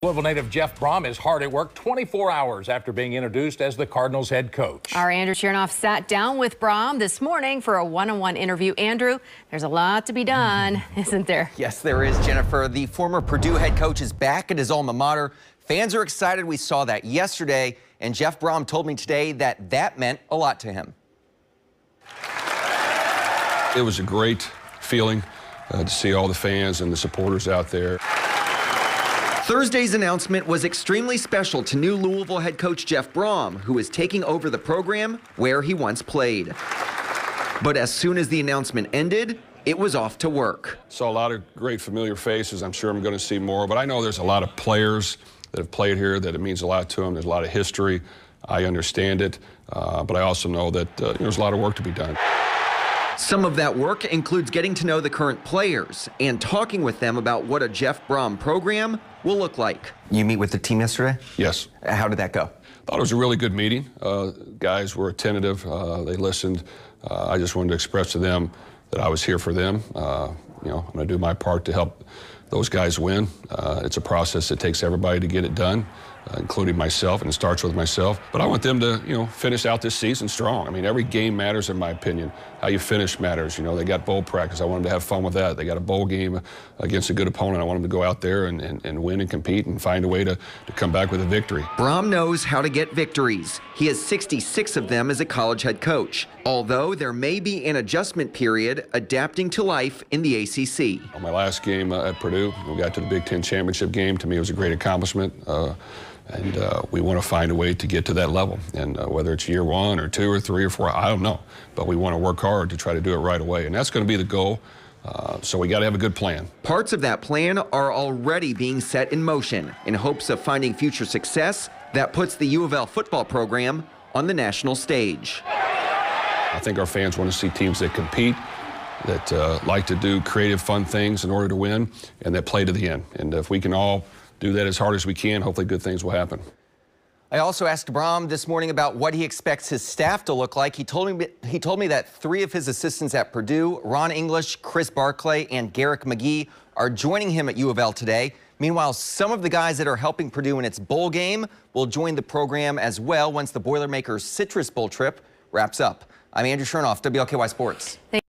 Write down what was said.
Louisville native Jeff Brohm is hard at work 24 hours after being introduced as the Cardinals head coach. Our Andrew Chernoff sat down with Brohm this morning for a one-on-one interview. Andrew, there's a lot to be done, isn't there? Yes, there is, Jennifer. The former Purdue head coach is back at his alma mater. Fans are excited. We saw that yesterday, and Jeff Brohm told me today that that meant a lot to him. It was a great feeling to see all the fans and the supporters out there. Thursday's announcement was extremely special to new Louisville head coach Jeff Brohm, who is taking over the program where he once played. But as soon as the announcement ended, it was off to work. Saw a lot of great familiar faces. I'm sure I'm going to see more, but I know there's a lot of players that have played here that it means a lot to them. There's a lot of history. I understand it, but I also know that there's a lot of work to be done. Some of that work includes getting to know the current players and talking with them about what a Jeff Brohm program will look like. You meet with the team yesterday? Yes. How did that go? Thought it was a really good meeting. Guys were attentive. They listened. I just wanted to express to them that I was here for them. I'm going to do my part to help those guys win. It's a process that takes everybody to get it done, including myself, and it starts with myself. But I want them to, finish out this season strong. I mean, every game matters, in my opinion. How you finish matters. They got bowl practice. I want them to have fun with that. They got a bowl game against a good opponent. I want them to go out there and win and compete and find a way to come back with a victory. Brohm knows how to get victories. He has 66 of them as a college head coach, although there may be an adjustment period adapting to life in the ACC. On my last game at Purdue, we got to the Big Ten championship game. To me, it was a great accomplishment. And we want to find a way to get to that level. And whether it's year 1 or 2 or 3 or 4, I don't know. But we want to work hard to try to do it right away. And that's going to be the goal. So we got to have a good plan. Parts of that plan are already being set in motion in hopes of finding future success that puts the U of L football program on the national stage. I think our fans want to see teams that compete, that like to do creative, fun things in order to win, and that play to the end. And if we can all do that as hard as we can, hopefully good things will happen. I also asked Brohm this morning about what he expects his staff to look like. He told me that 3 of his assistants at Purdue, Ron English, Chris Barclay, and Garrick McGee, are joining him at U of L today. Meanwhile, some of the guys that are helping Purdue in its bowl game will join the program as well once the Boilermakers Citrus Bowl trip wraps up. I'm Andrew Chernoff, WLKY Sports.